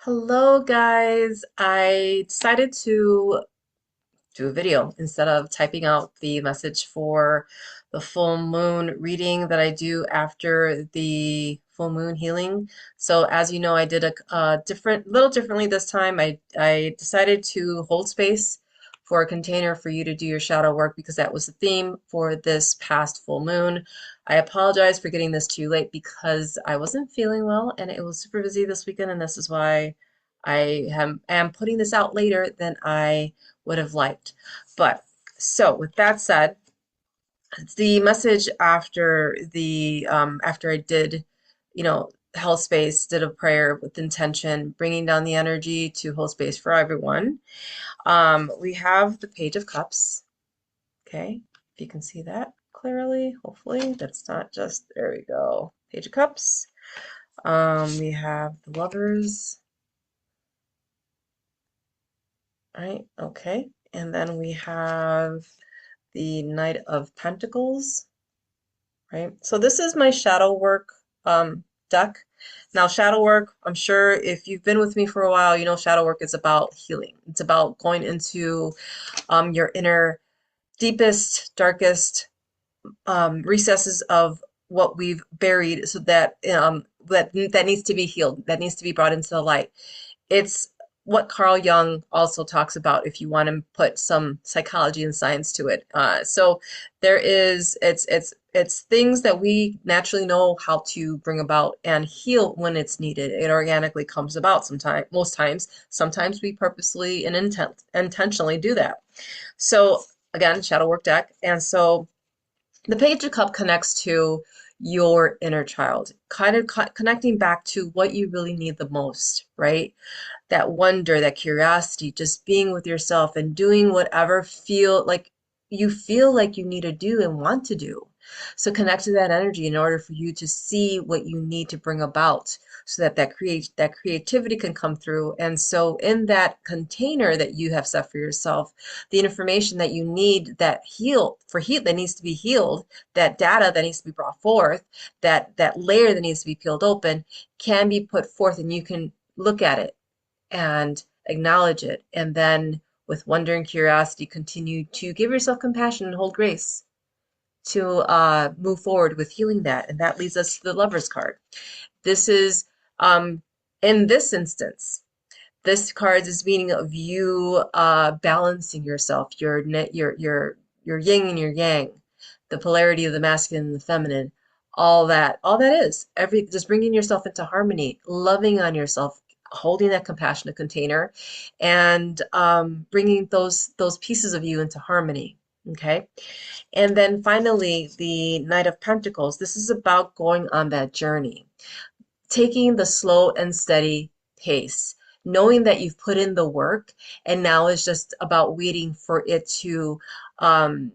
Hello guys, I decided to do a video instead of typing out the message for the full moon reading that I do after the full moon healing. So as you know, I did a little differently this time. I decided to hold space for a container for you to do your shadow work because that was the theme for this past full moon. I apologize for getting this too late because I wasn't feeling well and it was super busy this weekend, and this is why am putting this out later than I would have liked. But so with that said, the message after after I did, held space, did a prayer with intention, bringing down the energy to hold space for everyone. We have the Page of Cups. Okay, if you can see that clearly, hopefully that's not just, there we go. Page of Cups. We have the Lovers. Right, okay. And then we have the Knight of Pentacles, right? So this is my shadow work deck. Now, shadow work, I'm sure if you've been with me for a while, you know shadow work is about healing. It's about going into your inner, deepest, darkest recesses of what we've buried, so that that needs to be healed, that needs to be brought into the light. It's what Carl Jung also talks about if you want to put some psychology and science to it. So there is, it's things that we naturally know how to bring about and heal when it's needed. It organically comes about sometimes, most times. Sometimes we purposely and intentionally do that. So again, shadow work deck. And so the Page of Cup connects to your inner child, kind of connecting back to what you really need the most, right? That wonder, that curiosity, just being with yourself and doing whatever feel like you need to do and want to do. So connect to that energy in order for you to see what you need to bring about so that that creativity can come through. And so in that container that you have set for yourself, the information that you need that needs to be healed, that data that needs to be brought forth, that layer that needs to be peeled open can be put forth, and you can look at it and acknowledge it, and then with wonder and curiosity continue to give yourself compassion and hold grace to move forward with healing that. And that leads us to the Lover's card. This is in this instance, this card is meaning of you balancing yourself, your yin and your yang, the polarity of the masculine and the feminine, all that is every just bringing yourself into harmony, loving on yourself, holding that compassionate container, and bringing those pieces of you into harmony. Okay, and then finally, the Knight of Pentacles. This is about going on that journey, taking the slow and steady pace, knowing that you've put in the work, and now it's just about waiting for it to um,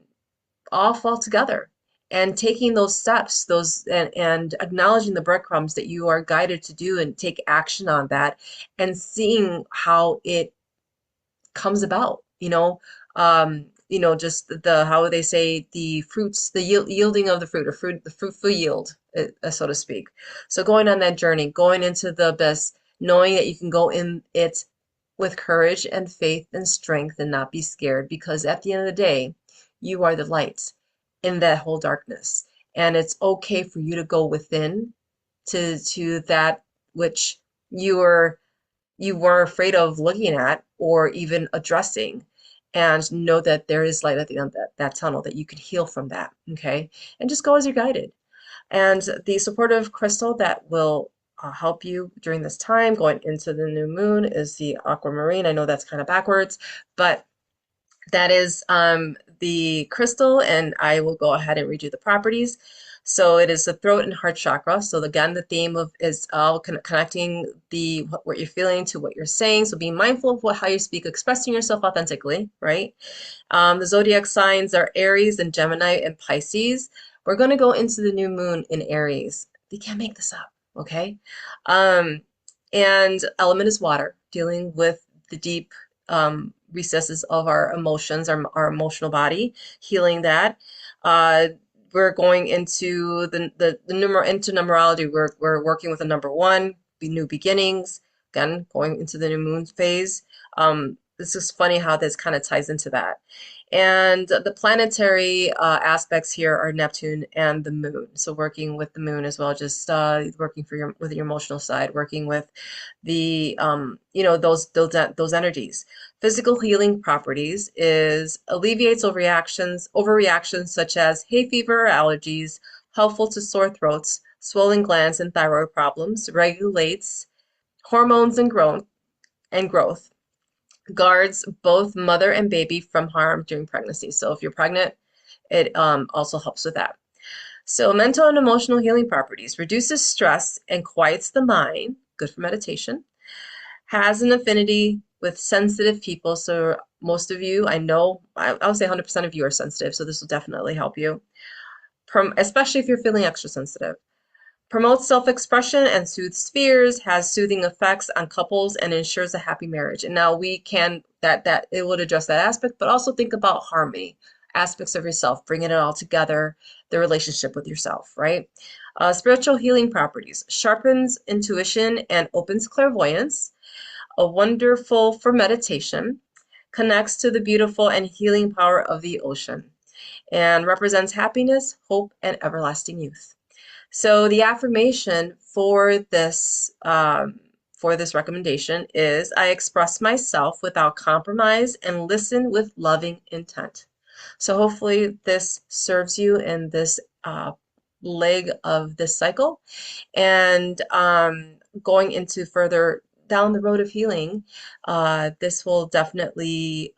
all fall together. And taking those steps, and acknowledging the breadcrumbs that you are guided to do and take action on that, and seeing how it comes about, just the how they say the fruits, the yielding of the fruit, or the fruitful yield, so to speak. So going on that journey, going into the abyss, knowing that you can go in it with courage and faith and strength and not be scared, because at the end of the day, you are the light in that whole darkness. And it's okay for you to go within to that which you were you were afraid of looking at or even addressing, and know that there is light at the end of that tunnel, that you can heal from that. Okay, and just go as you're guided. And the supportive crystal that will help you during this time going into the new moon is the aquamarine. I know that's kind of backwards, but that is the crystal, and I will go ahead and read you the properties. So it is the throat and heart chakra. So again, the theme of is all connecting what you're feeling to what you're saying. So being mindful of how you speak, expressing yourself authentically, right? The zodiac signs are Aries and Gemini and Pisces. We're going to go into the new moon in Aries. You can't make this up, okay? Um, and element is water, dealing with the deep recesses of our emotions, our emotional body, healing that. Uh, we're going into the numerology. We're working with a number one, new beginnings, again, going into the new moon phase. This is funny how this kind of ties into that. And the planetary aspects here are Neptune and the moon. So working with the moon as well, just working for your with your emotional side, working with the those energies. Physical healing properties is alleviates overreactions such as hay fever or allergies, helpful to sore throats, swollen glands and thyroid problems, regulates hormones and growth, guards both mother and baby from harm during pregnancy. So if you're pregnant, it also helps with that. So mental and emotional healing properties reduces stress and quiets the mind, good for meditation, has an affinity with sensitive people. So most of you, I would say 100% of you are sensitive, so this will definitely help you, especially if you're feeling extra sensitive. Promotes self-expression and soothes fears, has soothing effects on couples, and ensures a happy marriage. And now we can that it would address that aspect, but also think about harmony, aspects of yourself, bringing it all together, the relationship with yourself, right? Spiritual healing properties sharpens intuition and opens clairvoyance. A wonderful for meditation, connects to the beautiful and healing power of the ocean, and represents happiness, hope, and everlasting youth. So the affirmation for this recommendation is I express myself without compromise and listen with loving intent. So hopefully this serves you in this leg of this cycle. And going into further down the road of healing, this will definitely,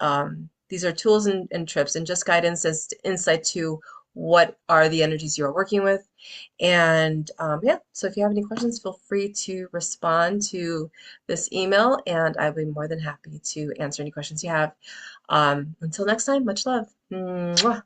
these are tools and trips and just guidance as insight to what are the energies you are working with. And yeah, so if you have any questions, feel free to respond to this email, and I'll be more than happy to answer any questions you have. Until next time, much love. Mwah.